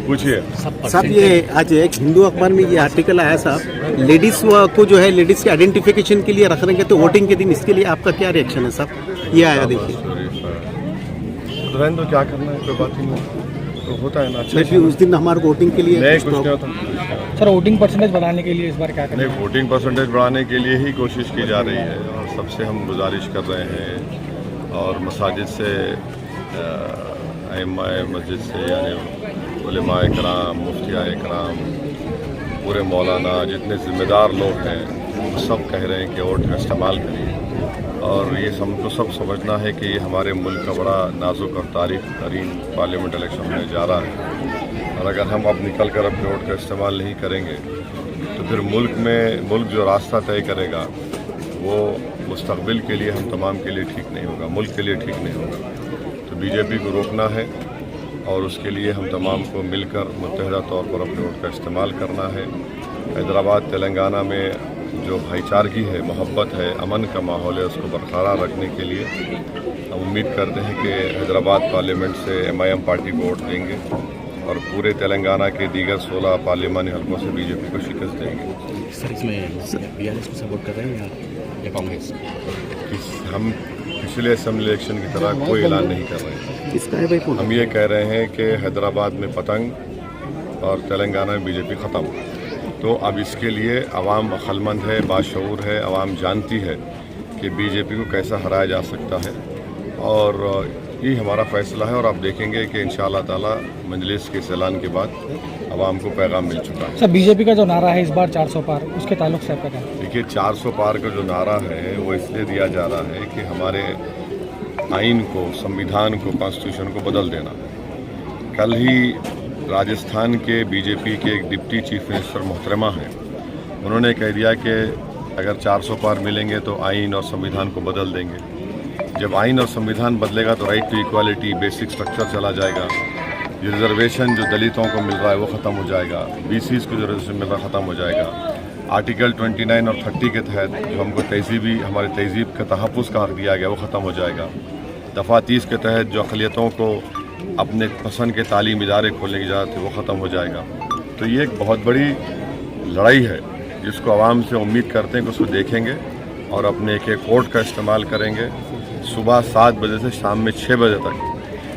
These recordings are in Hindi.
पूछिए साहब, ये आज एक हिंदू अखबार में ये आर्टिकल आया साहब, लेडीज को जो है लेडीज के आइडेंटिफिकेशन के लिए रख रहे हैं तो वोटिंग के दिन, इसके लिए आपका क्या रिएक्शन है साहब? ये आया देखिए। तो क्या करना है, कोई बात ही नहीं, तो होता है ना। अच्छा, उस दिन हमारे वोटिंग के लिए नहीं कुछ नहीं होता सर। वोटिंग परसेंटेज बढ़ाने के लिए इस बार क्या करें? नहीं, वोटिंग परसेंटेज बढ़ाने के लिए ही कोशिश की जा रही है और सबसे हम गुजारिश कर रहे हैं और मसाजिद से, अइम्माए मस्जिद से, यानी उलमाए कराम, मुफ्तियाए कराम, पूरे मौलाना, जितने ज़िम्मेदार लोग हैं वो सब कह रहे हैं कि वोट का इस्तेमाल करिए। और ये हमको सब समझना है कि ये हमारे मुल्क का बड़ा नाजुक और तारीख तरीन पार्लियामेंट इलेक्शन में जा रहा है और अगर हम अब निकल कर अपने वोट का इस्तेमाल नहीं करेंगे तो फिर मुल्क जो रास्ता तय करेगा वो मुस्तक़बिल के लिए हम तमाम के लिए ठीक नहीं होगा, मुल्क के लिए ठीक नहीं होगा। तो बीजेपी को रोकना है और उसके लिए हम तमाम को मिलकर मुत्तहिदा तौर पर अपने वोट का इस्तेमाल करना है। हैदराबाद तेलंगाना में जो भाईचारगी है, मोहब्बत है, अमन का माहौल है, उसको बरकरार रखने के लिए हम उम्मीद करते हैं कि हैदराबाद पार्लियामेंट से MIM पार्टी को वोट देंगे और पूरे तेलंगाना के दीगर 16 पार्लियामानी हलकों से बीजेपी को शिकस्त देंगे। सर, इसमें BRS को सपोर्ट कर रहे हैं या कांग्रेस? हम पिछले असेंबली इलेक्शन की तरह कोई ऐलान नहीं कर रहे हैं। हम ये कह रहे हैं कि हैदराबाद में पतंग और तेलंगाना में बीजेपी ख़त्म। तो अब इसके लिए अवाम अक्लमंद है, बाशऊर है, अवाम जानती है कि बीजेपी को कैसा हराया जा सकता है और ये हमारा फ़ैसला है और आप देखेंगे कि इंशाअल्लाह ताला मजलिस के ऐलान के बाद अवाम को पैगाम मिल चुका है। सर, बीजेपी का जो नारा है इस बार 400 पार, उसके ताल्लुक से आपका क्या? देखिए, 400 पार का जो नारा है वो इसलिए दिया जा रहा है कि हमारे आइन को, संविधान को, कॉन्स्टिट्यूशन को बदल देना। कल ही राजस्थान के बीजेपी के एक डिप्टी चीफ मिनिस्टर मोहतरमा हैं, उन्होंने कह दिया कि अगर 400 पार मिलेंगे तो आइन और संविधान को बदल देंगे। जब आइन और संविधान बदलेगा तो right to equality, basic structure चला जाएगा। ये रिजर्वेशन जो दलितों को मिल रहा है वो ख़त्म हो जाएगा, BCs को जो रिजर्वेशन मिल रहा है ख़त्म हो जाएगा। आर्टिकल 29 और 30 के तहत जो हमको हमारे तहजीब का तहफ़्फ़ुज़ का हक़ दिया गया वो ख़त्म हो जाएगा। दफ़ा 30 के तहत जो अक़लियतों को अपने पसंद के तालीम इदारे खोलने की इजाज़त है वो ख़त्म हो जाएगा। तो ये एक बहुत बड़ी लड़ाई है जिसको आवाम से उम्मीद करते हैं कि उसको देखेंगे और अपने एक एक वोट का इस्तेमाल करेंगे। सुबह 7 बजे से शाम में 6 बजे तक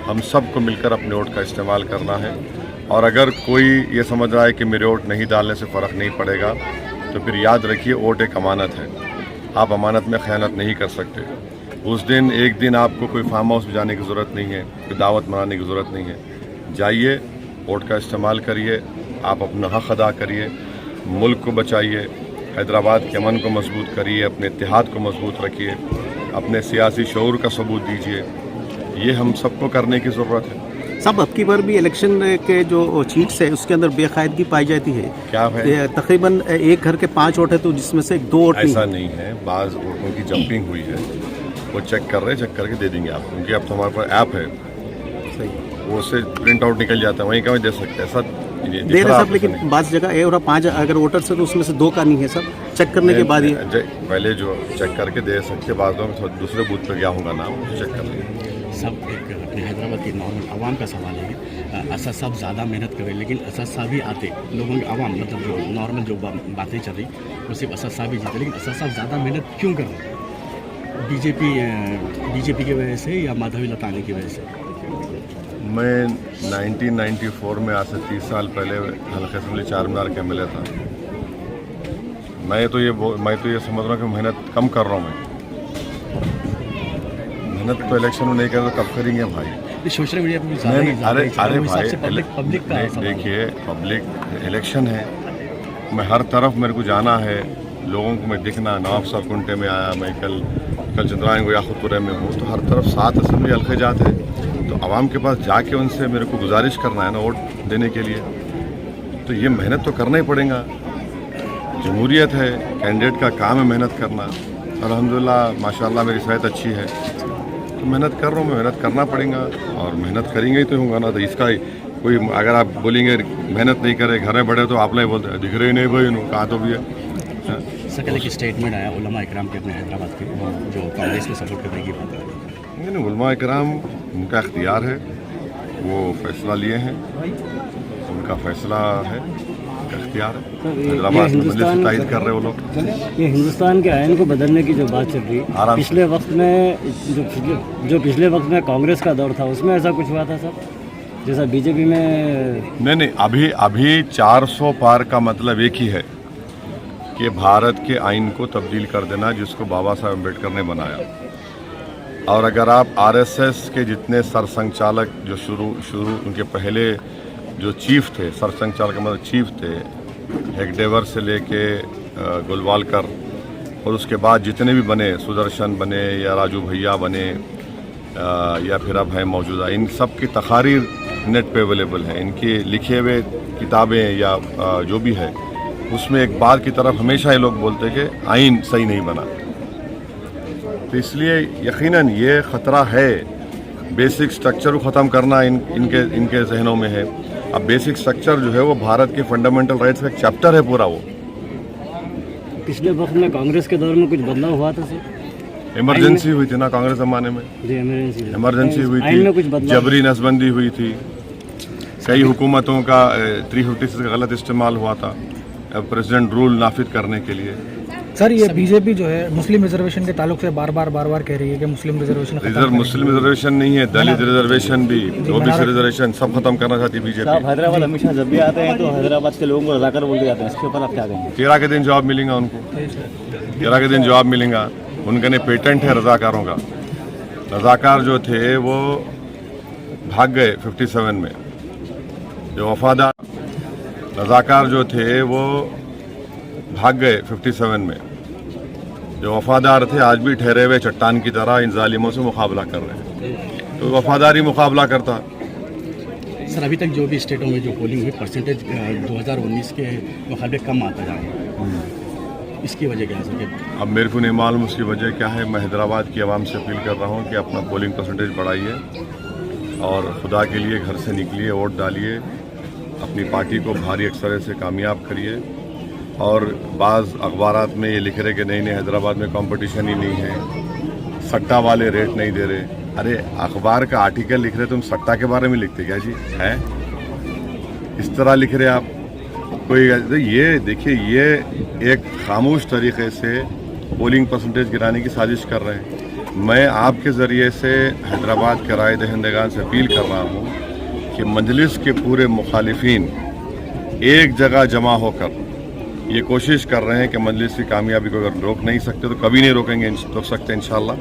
हम सब को मिलकर अपने वोट का इस्तेमाल करना है। और अगर कोई ये समझ रहा है कि मेरे वोट नहीं डालने से फ़र्क नहीं पड़ेगा तो फिर याद रखिए, वोट एक अमानत है, आप अमानत में ख़यानत नहीं कर सकते। उस दिन एक दिन आपको कोई फार्म हाउस में जाने की ज़रूरत नहीं है, कोई दावत मनाने की ज़रूरत नहीं है। जाइए, वोट का इस्तेमाल करिए, आप अपना हक़ अदा करिए, मुल्क को बचाइए, हैदराबाद के अमन को मजबूत करिए, अपने इत्तेहाद को मजबूत रखिए, अपने सियासी शऊर का सबूत दीजिए। ये हम सबको करने की ज़रूरत है। साहब, अब की बार भी इलेक्शन के जो चीट्स है उसके अंदर बेकायदगी पाई जाती है। क्या है? तकरीबन एक घर के 5 वोट है तो जिसमें से 2 वोट ऐसा नहीं है, बाज़ वोटों की जंपिंग हुई है, वो चेक कर रहे हैं, चेक करके दे देंगे आपको, क्योंकि अब तो हमारे पास ऐप है, सही वो उससे प्रिंट आउट निकल जाता है, वहीं का वहीं दे सकते हैं सब दे रहे सब। लेकिन बात जगह है और 5 अगर वोटर्स है तो उसमें से 2 का नहीं है सब, चेक करने के बाद ही पहले जो चेक करके दे सकते, बाद में दूसरे बूथ पर क्या होगा नाम चेक कर लेंगे। सब एक अपने हैदराबाद के नॉर्मल आवाम का सवाल है कि असद साहब ज़्यादा मेहनत करें, लेकिन असद साहब ही आते, लोगों के आवाम मतलब जो नॉर्मल जो बातें चल रही वो सिर्फ असद साहब ही जीते, लेकिन असद साहब ज़्यादा मेहनत क्यों कर रहे हैं? बीजेपी की वजह से या माधवी लतानी की वजह से? मैं 1994 में आज से 30 साल पहले हल्के असेंबली चारमीनार का MLA था। मैं तो ये समझ रहा हूँ कि मेहनत कम कर रहा हूँ। मैं मेहनत तो इलेक्शन में नहीं कर तो कब करेंगे भाई? सोशल मीडिया पर अरे भाई, पब्लिक देखिए, पब्लिक इलेक्शन है, मैं हर तरफ मेरे को जाना है, लोगों को मैं दिखना। नवाब साहब कुंटे में आया, मैं कल चंद्रायन को याखुतपुरे में हूँ, तो हर तरफ 7 असेंबली हल्के जाते हैं। तो आवाम के पास जाके उनसे मेरे को गुजारिश करना है ना वोट देने के लिए, तो ये मेहनत तो करना ही पड़ेगा। जमहूरियत है, कैंडिडेट का काम है मेहनत करना। अल्हम्दुलिल्लाह माशाल्लाह मेरी सेहत अच्छी है, तो मेहनत कर रहा हूँ, मेहनत करना पड़ेगा और मेहनत करेंगे ही तो होगा ना। तो इसका कोई अगर आप बोलेंगे मेहनत नहीं करे, घर में बढ़े, तो आप नहीं बोलते दिख रहे नहीं भाई, कहा तो भी है। सर, कल एक स्टेटमेंट आया उलमा इकराम के अपने हैदराबाद के, जो कांग्रेस को सपोर्ट करने की बात है। नहीं, उलमा इकराम उनका इख्तियार है, वो फैसला लिए हैं उनका फैसला है, इख्तियार है। सर, ये हैदराबाद में मजलिस हिंदुस्तान- से तायद कर रहे वो लोग। ये हिंदुस्तान के आयन को बदलने की जो बात चल रही है, आराम से। पिछले वक्त में जो पिछले वक्त में कांग्रेस का दौर था उसमें ऐसा कुछ हुआ था सर, जैसा बीजेपी में? नहीं, अभी 400 पार का मतलब एक ही है कि भारत के आइन को तब्दील कर देना, जिसको बाबा साहब अम्बेडकर ने बनाया। और अगर आप आरएसएस के जितने सरसंघचालक जो शुरू उनके पहले जो चीफ थे, सरसंघचालक मतलब चीफ थे, हेगडेवर से लेके गोलवालकर, और उसके बाद जितने भी बने, सुदर्शन बने या राजू भैया बने या फिर अब हैं मौजूदा, इन सब की तकारीर नेट पे अवेलेबल हैं। इनके लिखे हुए किताबें या जो भी है, उसमें एक बात की तरफ हमेशा ये लोग बोलते कि आइन सही नहीं बना। तो इसलिए यकीनन ये ख़तरा है। बेसिक स्ट्रक्चर को ख़त्म करना इनके जहनों में है। अब बेसिक स्ट्रक्चर जो है वो भारत के फंडामेंटल राइट्स का एक चैप्टर है पूरा। वो पिछले वक्त में कांग्रेस के दौर में कुछ बदलाव हुआ था सर? इमरजेंसी हुई थी ना कांग्रेस ज़माने में, जी इमरजेंसी हुई आइन में कुछ थी, बदलाव? जबरी नसबंदी हुई थी, कई हुकूमतों का 356 का गलत इस्तेमाल हुआ था प्रेसिडेंट रूल नाफिज करने के लिए। सर, ये बीजेपी जो है मुस्लिम रिजर्वेशन के ताल्लुक से बार बार कह रही है कि मुस्लिम रिजर्वेशन मुस्लिम रिजर्वेशन नहीं है, दलित रिजर्वेशन भी, ओबीसी रिजर्वेशन सब खत्म करना चाहती है बीजेपी। हैदराबाद हमेशा जब भी आते हैं तो हैदराबाद के लोगों को रजाकार बोलते जाते हैं, इसके ऊपर आप क्या कहेंगे? 13 के दिन जवाब मिलेगा उनको, 13 के दिन जवाब मिलेगा। उनका ने पेटेंट है रजाकारों का। रजाकार जो थे वो भाग गए 57 में। जो वफादार रजाकार जो थे वो भाग गए 57 में। जो वफादार थे आज भी ठहरे हुए चट्टान की तरह इन जालिमों से मुकाबला कर रहे हैं। तो वफादारी मुकाबला करता। सर, अभी तक जो भी स्टेटों में जो पोलिंग हुई परसेंटेज 2019 के मुकाबले कम आता जा रहा है, इसकी वजह क्या है सर? अब मेरे को नहीं मालूम उसकी वजह क्या है। मैं हैदराबाद की आवाम से अपील कर रहा हूँ कि अपना पोलिंग परसेंटेज बढ़ाइए और खुदा के लिए घर से निकलिए, वोट डालिए, अपनी पार्टी को भारी अक्सर से कामयाब करिए। और बाज़ अखबारात में ये लिख रहे कि नहीं हैदराबाद में कंपटीशन ही नहीं है, सट्टा वाले रेट नहीं दे रहे। अरे अखबार का आर्टिकल लिख रहे, तुम सट्टा के बारे में लिखते क्या जी? है इस तरह लिख रहे आप कोई? ये देखिए, ये एक खामोश तरीके से पोलिंग परसेंटेज गिराने की साजिश कर रहे हैं। मैं आपके ज़रिए से हैदराबाद के राय दहिंदगान से अपील कर रहा हूँ कि मजलिस के पूरे मुखालिफिन एक जगह जमा होकर ये कोशिश कर रहे हैं कि मजलिस की कामयाबी को अगर रोक नहीं सकते तो कभी नहीं रोक सकते इंशाल्लाह,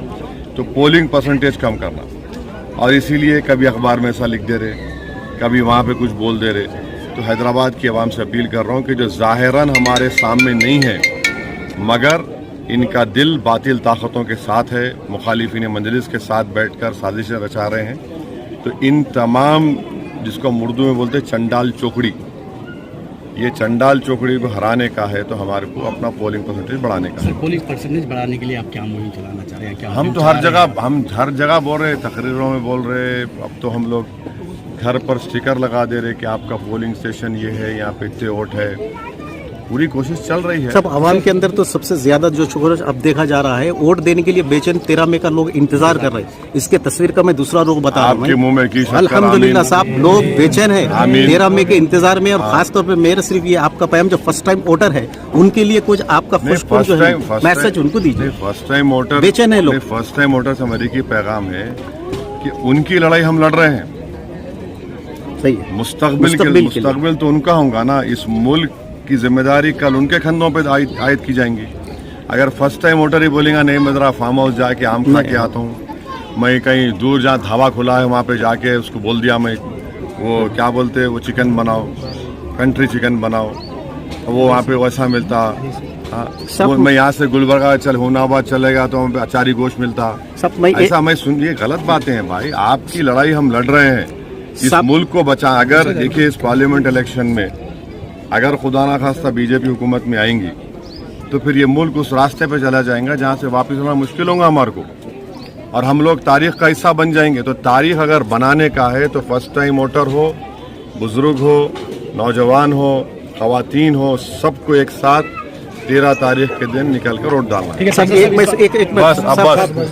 तो पोलिंग परसेंटेज कम करना। और इसीलिए कभी अखबार में ऐसा लिख दे रहे, कभी वहाँ पे कुछ बोल दे रहे। तो हैदराबाद की आवाम से अपील कर रहा हूँ कि जो ज़ाहिरन हमारे सामने नहीं है मगर इनका दिल बातिल ताकतों के साथ है, मुखालिफिन मजलिस के साथ बैठकर साजिशें रचा रहे हैं, तो इन तमाम, जिसको हम उर्दू में बोलते हैं चंडाल चौकड़ी, ये चंडाल चौकड़ी को हराने का है। तो हमारे को अपना पोलिंग परसेंटेज बढ़ाने का। सर, पोलिंग परसेंटेज बढ़ाने के लिए आप क्या मुहिम चलाना चाह रहे हैं? क्या हम तो हर जगह बोल रहे, तकरीरों में बोल रहे। अब तो हम लोग घर पर स्टिकर लगा दे रहे कि आपका पोलिंग स्टेशन ये है, यहाँ पे इतने वोट है। पूरी कोशिश चल रही है। सब आवाम के अंदर तो सबसे ज्यादा जो शुक्र अब देखा जा रहा है, वोट देने के लिए बेचैन 13 मई का लोग इंतजार कर रहे हैं। इसके तस्वीर का मैं दूसरा रोग बता रहा आपके मुंह में की शक्कर, अल्हम्दुलिल्लाह साहब, लोग बेचैन है 13 मई के इंतजार में। और खासतौर पर मेरा सिर्फ ये आपका पैगाम जो फर्स्ट टाइम वोटर है उनके लिए कुछ आपका खुशकुन जो है मैसेज उनको दीजिए। फर्स्ट टाइम वोटर बेचैन है लोग। फर्स्ट टाइम वोटर से अमेरिकी पैगाम है कि उनकी लड़ाई हम लड़ रहे हैं। सही है। मुस्तकबिल तो उनका होगा ना। इस मुल्क की जिम्मेदारी कल उनके कंधों पे आयद की जाएंगी। अगर फर्स्ट टाइम वोटर ही बोलेगा नहीं मैं जरा फार्म हाउस जाके आम खा के आता हूँ, मैं कहीं दूर जहाँ धावा खुला है वहाँ पे जाके उसको बोल दिया मैं वो क्या बोलते हैं वो चिकन बनाओ, कंट्री चिकन बनाओ, वो वहाँ पे वैसा मिलता। हाँ, मैं यहाँ से गुलबर्गा हुनाबाद चलेगा तो वहाँ पे अचारी गोश्त मिलता। ऐसा मैं सुन, ये गलत बातें हैं भाई। आपकी लड़ाई हम लड़ रहे हैं इस मुल्क को बचा। अगर देखिए इस पार्लियामेंट इलेक्शन में अगर खुदा ना खास्ता बीजेपी हुकूमत में आएंगी तो फिर ये मुल्क उस रास्ते पे चला जाएगा जहाँ से वापस आना मुश्किल होगा हमारे को, और हम लोग तारीख का हिस्सा बन जाएंगे। तो तारीख अगर बनाने का है तो फर्स्ट टाइम वोटर हो, बुजुर्ग हो, नौजवान हो, खवातीन हो, सबको एक साथ 13 तारीख के दिन निकल कर वोट डालना है। ठीक है सर, बस।